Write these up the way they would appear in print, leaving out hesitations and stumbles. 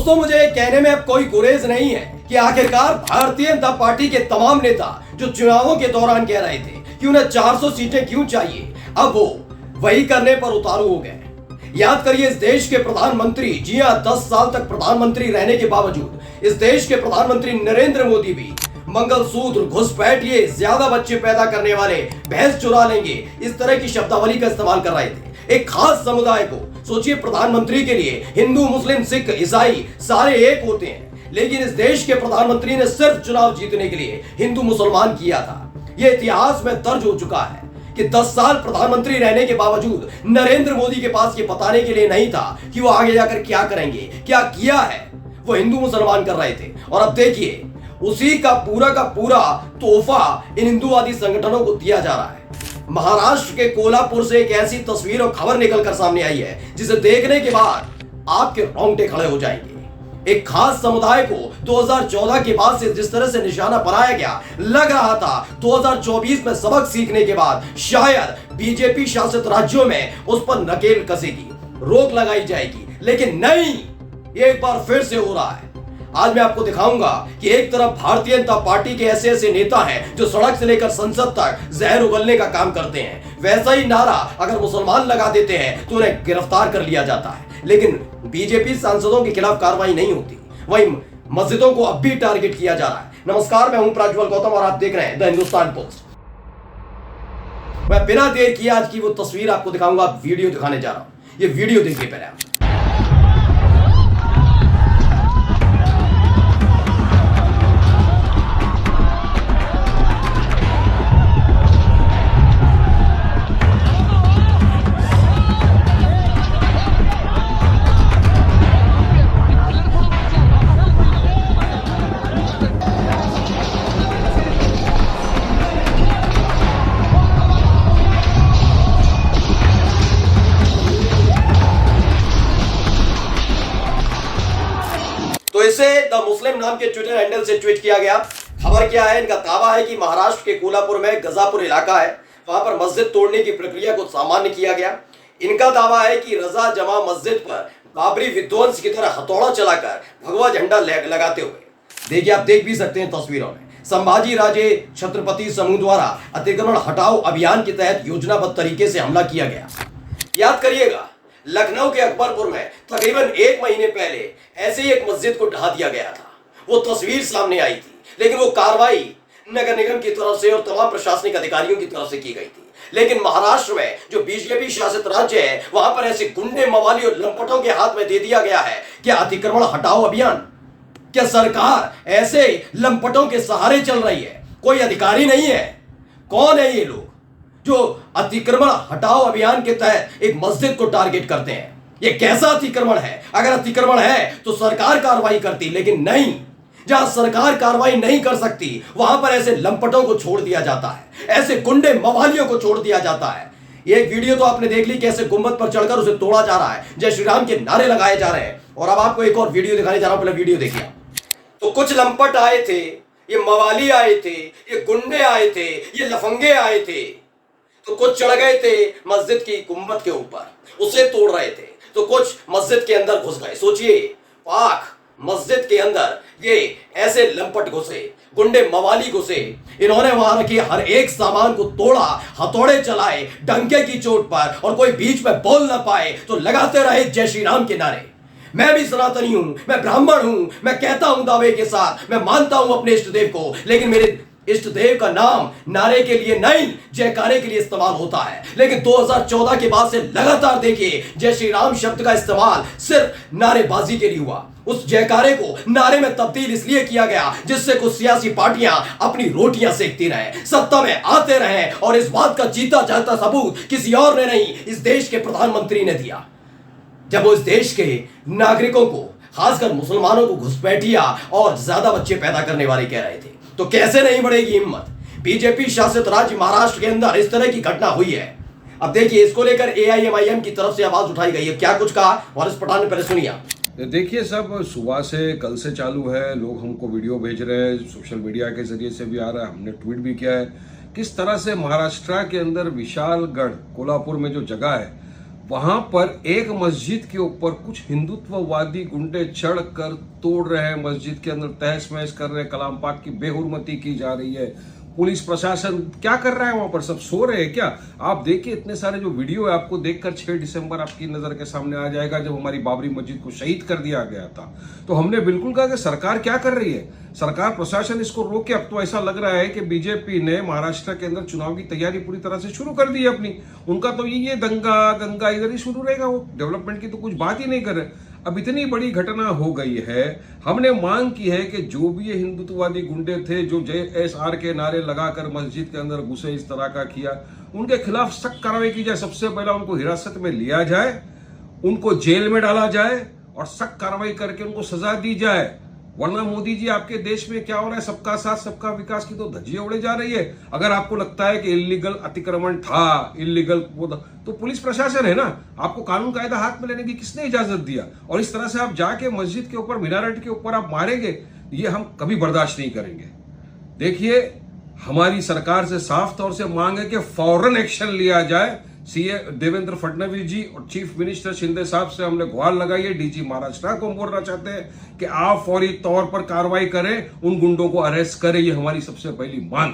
दोस्तों, मुझे कहने में अब कोई गुरेज नहीं है कि आखिरकार भारतीय जनता पार्टी के तमाम नेता जो चुनावों के दौरान कह रहे थे कि उन्हें 400 सीटें क्यों चाहिए, अब वो वही करने पर उतारू हो गए। याद करिए, इस देश के प्रधानमंत्री, जी हां, 10 साल तक प्रधानमंत्री रहने के बावजूद इस देश के प्रधानमंत्री नरेंद्र मोदी भी मंगलसूत्र, घुसपैठिए, ज्यादा बच्चे पैदा करने वाले, भैंस चुरा लेंगे, इस तरह की शब्दावली का इस्तेमाल कर रहे थे एक खास समुदाय को। सोचिए, प्रधानमंत्री के लिए हिंदू, मुस्लिम, सिख, ईसाई सारे एक होते हैं, लेकिन इस देश के प्रधानमंत्री ने सिर्फ चुनाव जीतने के लिए हिंदू मुसलमान किया था। यह इतिहास में दर्ज हो चुका है कि 10 साल प्रधानमंत्री रहने के बावजूद नरेंद्र मोदी के पास ये बताने के लिए नहीं था कि वो आगे जाकर क्या करेंगे, क्या किया है। वो हिंदू मुसलमान कर रहे थे और अब देखिए, उसी का पूरा तोहफा इन हिंदूवादी संगठनों को दिया जा रहा है। महाराष्ट्र के कोल्हापुर से एक ऐसी तस्वीर और खबर निकलकर सामने आई है जिसे देखने के बाद आपके रोंगटे खड़े हो जाएंगे। एक खास समुदाय को 2014 के बाद से जिस तरह से निशाना बनाया गया, लग रहा था 2024 में सबक सीखने के बाद शायद बीजेपी शासित राज्यों में उस पर नकेल कसेगी, रोक लगाई जाएगी, लेकिन नहीं, ये एक बार फिर से हो रहा है। आज मैं आपको दिखाऊंगा कि एक तरफ भारतीय जनता पार्टी के ऐसे नेता हैं जो सड़क से लेकर संसद तक जहर उगलने का काम करते हैं। वैसा ही नारा अगर मुसलमान लगा देते हैं तो उन्हें गिरफ्तार कर लिया जाता है, लेकिन बीजेपी सांसदों के खिलाफ कार्रवाई नहीं होती। वहीं मस्जिदों को अब भी टारगेट किया जा रहा है। नमस्कार, मैं हूं प्रज्वल गौतम और आप देख रहे हैं द हिंदुस्तान पोस्ट। मैं बिना देर किए आज की वो तस्वीर आपको दिखाऊंगा, वीडियो दिखाने जा रहा हूं। ये वीडियो देखिए पहले आप। तो इसे द मुस्लिम नाम के ट्विटर हैंडल से ट्वीट किया गया। खबर क्या है? इनका दावा है कि महाराष्ट्र के कोल्हापुर में गजापुर इलाका है, वहां पर मस्जिद तोड़ने की प्रक्रिया को सामान्य किया गया। इनका दावा है कि रजा जमा मस्जिद पर बाबरी विध्वंस की तरह हथौड़ा चलाकर भगवा झंडा लगाते हुए, देखिए आप देख भी सकते हैं तस्वीरों में, संभाजी राजे छत्रपति समूह द्वारा अतिक्रमण हटाओ अभियान के तहत योजनाबद्ध तरीके से हमला किया गया। याद करिएगा, लखनऊ के अकबरपुर में तकरीबन 1 महीने पहले ऐसे ही एक मस्जिद को ढहा दिया गया था। वो तस्वीर सामने आई थी, लेकिन वो कार्रवाई नगर निगम की तरफ से और तमाम प्रशासनिक अधिकारियों की तरफ से की गई थी। लेकिन महाराष्ट्र में जो बीजेपी शासित राज्य है, वहां पर ऐसे गुंडे, मवाली और लंपटों के हाथ में दे दिया गया है क्या अतिक्रमण हटाओ अभियान। क्या सरकार ऐसे लंपटों के सहारे चल रही है? कोई अधिकारी नहीं है? कौन है ये लोग जो अतिक्रमण हटाओ अभियान के तहत एक मस्जिद को टारगेट करते हैं? ये कैसा अतिक्रमण है? अगर अतिक्रमण है तो सरकार कार्रवाई करती, लेकिन नहीं। जहां सरकार कार्रवाई नहीं कर सकती, वहां पर ऐसे लंपटों को छोड़ दिया जाता है, ऐसे गुंडे मवालियों को छोड़ दिया जाता है। ये एक वीडियो तो आपने देख ली, कैसे गुंबद पर चढ़कर उसे तोड़ा जा रहा है, जय श्री राम के नारे लगाए जा रहे हैं। और अब आपको एक और वीडियो दिखाने जा रहा हूं, पहले वीडियो देखिए। तो कुछ लंपट आए थे, ये मवाली आए थे, ये गुंडे आए थे, ये लफंगे आए थे, तो कुछ चढ़ गए थे मस्जिद की गुंबद के ऊपर, उसे तोड़ रहे थे, तो कुछ मस्जिद के अंदर घुस गए। सोचिए, पाक मस्जिद के अंदर ये ऐसे लंपट घुसे, गुंडे मवाली घुसे, इन्होंने वहां रखी हर एक सामान को तोड़ा, हथौड़े चलाए डंके की चोट पर, और कोई बीच में बोल ना पाए तो लगाते रहे जय श्री राम के नारे। मैं भी सनातनी हूं, मैं ब्राह्मण हूं, मैं कहता हूं दावे के साथ, मैं मानता हूं अपने इष्ट देव को, लेकिन मेरे इष्ट देव का नाम नारे के लिए नहीं, जयकारे के लिए इस्तेमाल होता है। लेकिन 2014 के बाद से लगातार देखिए, जय श्री राम शब्द का इस्तेमाल सिर्फ नारेबाजी के लिए हुआ। उस जयकारे को नारे में तब्दील इसलिए किया गया जिससे कुछ सियासी पार्टियां अपनी रोटियां सेकती रहे, सत्ता में आते रहे, और इस बात का जीता जागता सबूत किसी और ने नहीं, इस देश के प्रधानमंत्री ने दिया। जब वो इस देश के नागरिकों को, खासकर मुसलमानों को घुसपैठिया और ज्यादा बच्चे पैदा करने वाले कह रहे थे, तो कैसे नहीं बढ़ेगी हिम्मत। बीजेपी शासित राज्य महाराष्ट्र के अंदर इस तरह की घटना हुई है। अब देखिए, इसको लेकर एआईएमआईएम की तरफ से आवाज उठाई गई है। क्या कुछ कहा वारिस पठान ने, पहले सुनिए। देखिए, सब सुबह से, कल से चालू है, लोग हमको वीडियो भेज रहे हैं, सोशल मीडिया के जरिए से भी आ रहा है, हमने ट्वीट भी किया है, किस तरह से महाराष्ट्र के अंदर विशालगढ़ कोल्हापुर में जो जगह है वहां पर एक मस्जिद के ऊपर कुछ हिंदुत्ववादी गुंडे चढ़ कर तोड़ रहे हैं, मस्जिद के अंदर तहस महस कर रहे हैं, कलाम पाक की बेहुरमती की जा रही है। पुलिस प्रशासन क्या कर रहा है वहां पर? सब सो रहे हैं क्या? आप देखिए इतने सारे जो वीडियो है, आपको देखकर 6 दिसंबर आपकी नजर के सामने आ जाएगा जब हमारी बाबरी मस्जिद को शहीद कर दिया गया था। तो हमने बिल्कुल कहा कि सरकार क्या कर रही है, सरकार प्रशासन इसको रोके। अब तो ऐसा लग रहा है कि बीजेपी ने महाराष्ट्र के अंदर चुनाव की तैयारी पूरी तरह से शुरू कर दी है अपनी। उनका तो ये दंगा गंगा इधर ही शुरू रहेगा, वो डेवलपमेंट की तो कुछ बात ही नहीं कर रहे। अब इतनी बड़ी घटना हो गई है, हमने मांग की है कि जो भी ये हिंदुत्ववादी गुंडे थे जो JSR के नारे लगाकर मस्जिद के अंदर घुसे, इस तरह का किया, उनके खिलाफ सख्त कार्रवाई की जाए। सबसे पहला उनको हिरासत में लिया जाए, उनको जेल में डाला जाए और सख्त कार्रवाई करके उनको सजा दी जाए। वरना मोदी जी आपके देश में क्या हो रहा है, सबका साथ सबका विकास की तो धज्जियां उड़े जा रही है। अगर आपको लगता है कि इलीगल अतिक्रमण था, इलीगल तो पुलिस प्रशासन है ना, आपको कानून कायदा हाथ में लेने की किसने इजाजत दिया? और इस तरह से आप जाके मस्जिद के ऊपर, मीनारेट के ऊपर आप मारेंगे, ये हम कभी बर्दाश्त नहीं करेंगे। देखिए, हमारी सरकार से साफ तौर से मांग है कि फौरन एक्शन लिया जाए। सीए देवेंद्र फडणवीस जी और चीफ मिनिस्टर शिंदे साहब से हमने गुहार लगाई है, डीजी महाराष्ट्र को हम बोलना चाहते हैं कि आप फौरी तौर पर कार्रवाई करें, उन गुंडों को अरेस्ट करें। ये हमारी सबसे पहली मांग।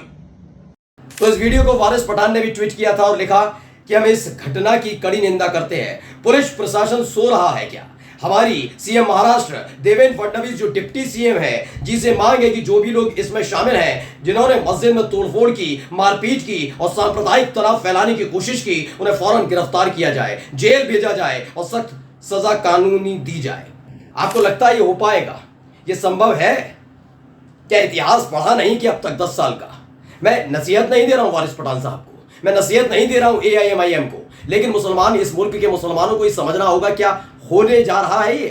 तो इस वीडियो को वारिस पठान ने भी ट्वीट किया था और लिखा कि हम इस घटना की कड़ी निंदा करते हैं। पुलिस प्रशासन सो रहा है क्या? हमारी सीएम महाराष्ट्र देवेंद्र फडणवीस जो डिप्टी सीएम है, जिसे मांग है कि जो भी लोग इसमें शामिल हैं, जिन्होंने मस्जिद में तोड़फोड़ की, मारपीट की और सांप्रदायिक तनाव फैलाने की कोशिश की, उन्हें फौरन गिरफ्तार किया जाए, जेल भेजा जाए और सख्त सजा कानूनी दी जाए। आपको लगता है ये हो पाएगा? ये संभव है क्या? इतिहास पढ़ा नहीं कि अब तक 10 साल का? मैं नसीहत नहीं दे रहा हूं वारिस पठान साहब को, मैं नसीहत नहीं दे रहा हूं AIMIM को, लेकिन मुसलमान, इस मुल्क के मुसलमानों को ये समझना होगा क्या होने जा रहा है। ये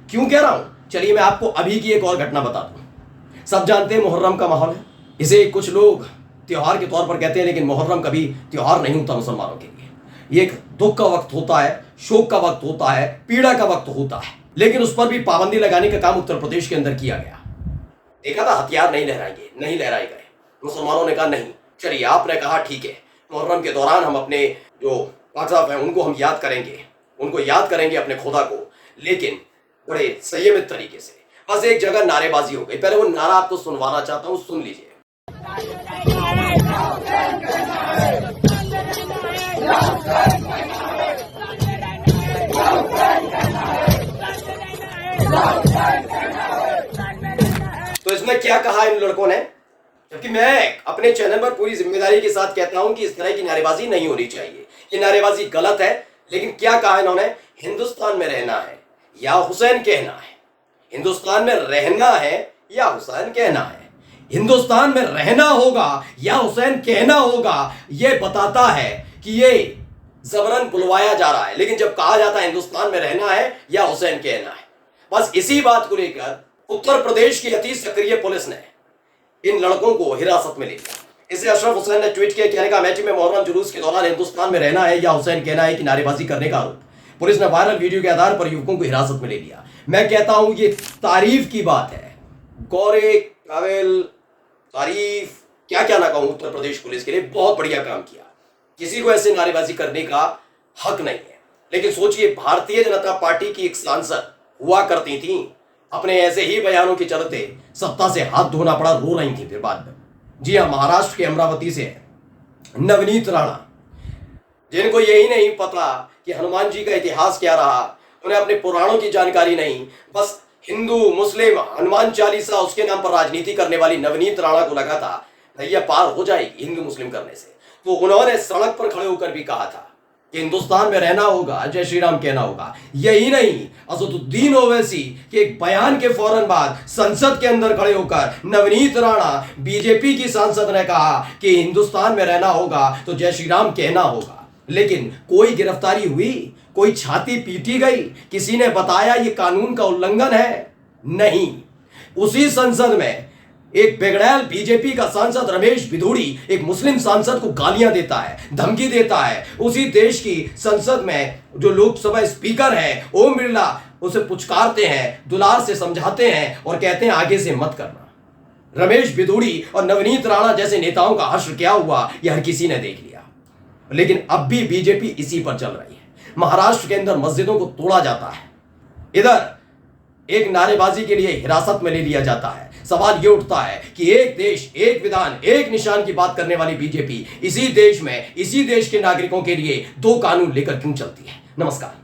क्यों कह रहा हूं? चलिए मैं आपको अभी की एक और घटना बता दूं। सब जानते हैं मुहर्रम का माहौल है, इसे कुछ लोग त्योहार के तौर पर कहते हैं, लेकिन मुहर्रम कभी त्योहार नहीं होता मुसलमानों के लिए। ये एक दुख का वक्त होता है, शोक का वक्त होता है, पीड़ा का वक्त होता है, लेकिन उस पर भी पाबंदी लगाने का काम उत्तर प्रदेश के अंदर किया गया। देखा था हथियार नहीं लहराएंगे, नहीं लहराए गए। मुसलमानों ने कहा नहीं, चलिए आपने कहा ठीक है, मुहर्रम के दौरान हम अपने जो पाक साहब हैं उनको हम याद करेंगे, उनको याद करेंगे अपने खुदा को, लेकिन बड़े संयमित तरीके से। बस एक जगह नारेबाजी हो गई। पहले वो नारा आपको सुनवाना चाहता हूं, सुन लीजिए। तो इसमें क्या कहा इन लड़कों ने? जबकि मैं अपने चैनल पर पूरी जिम्मेदारी के साथ कहता हूं कि इस तरह की नारेबाजी नहीं होनी चाहिए, ये नारेबाजी गलत है। लेकिन क्या कहा इन्होंने? हिंदुस्तान में रहना है या हुसैन कहना है। हिंदुस्तान में रहना है या हुसैन कहना है। हिंदुस्तान में रहना होगा या हुसैन कहना होगा, यह बताता है कि ये जबरन बुलवाया जा रहा है। लेकिन जब कहा जाता है हिंदुस्तान में रहना है या हुसैन कहना है, बस इसी बात को लेकर उत्तर प्रदेश की अति सक्रिय पुलिस ने इन लड़कों को हिरासत में ले लिया। इसे अशरफ हुसैन ने ट्वीट किया, कहने का अमेठी में मुहर्रम जुलूस के दौरान हिंदुस्तान में रहना है या हुसैन कहना है की नारेबाजी करने का आरोप। पुलिस ने वायरल वीडियो के आधार पर युवकों को हिरासत में ले लिया। मैं कहता हूं ये तारीफ की बात है, गौरे काबिल तारीफ, क्या क्या ना कहूं। उत्तर प्रदेश पुलिस के लिए बहुत बढ़िया काम किया। किसी को ऐसे नारेबाजी करने का हक नहीं है। लेकिन सोचिए, भारतीय जनता पार्टी की एक सांसद हुआ करती थी, अपने ऐसे ही बयानों के चलते सत्ता से हाथ धोना पड़ा, रो रही थी फिर बाद में। जी हाँ, महाराष्ट्र के अमरावती से नवनीत राणा, जिनको यही नहीं पता कि हनुमान जी का इतिहास क्या रहा, उन्हें अपने पुराणों की जानकारी नहीं, बस हिंदू मुस्लिम हनुमान चालीसा उसके नाम पर राजनीति करने वाली नवनीत राणा को लगा था भैया पार हो जाएगी हिंदू मुस्लिम करने से। तो उन्होंने सड़क पर खड़े होकर भी कहा था कि हिंदुस्तान में रहना होगा, जय श्री राम कहना होगा। यही नहीं, असदुद्दीन ओवैसी के एक बयान के फौरन बाद संसद के अंदर खड़े होकर नवनीत राणा बीजेपी की सांसद ने कहा कि हिंदुस्तान में रहना होगा तो जय श्री राम कहना होगा। लेकिन कोई गिरफ्तारी हुई, कोई छाती पीटी गई, किसी ने बताया ये कानून का उल्लंघन है? नहीं। उसी संसद में एक बिगड़ैल बीजेपी का सांसद रमेश बिधूड़ी एक मुस्लिम सांसद को गालियां देता है, धमकी देता है। उसी देश की संसद में जो लोकसभा स्पीकर है ओम बिरला उसे पुचकारते हैं, दुलार से समझाते हैं और कहते हैं आगे से मत करना। रमेश बिधूड़ी और नवनीत राणा जैसे नेताओं का हश्र क्या हुआ यह हर किसी ने देख लिया। लेकिन अब भी बीजेपी इसी पर चल रही है। महाराष्ट्र के अंदर मस्जिदों को तोड़ा जाता है, इधर एक नारेबाजी के लिए हिरासत में ले लिया जाता है। सवाल यह उठता है कि एक देश, एक विधान, एक निशान की बात करने वाली बीजेपी इसी देश में, इसी देश के नागरिकों के लिए दो कानून लेकर क्यों चलती है। नमस्कार।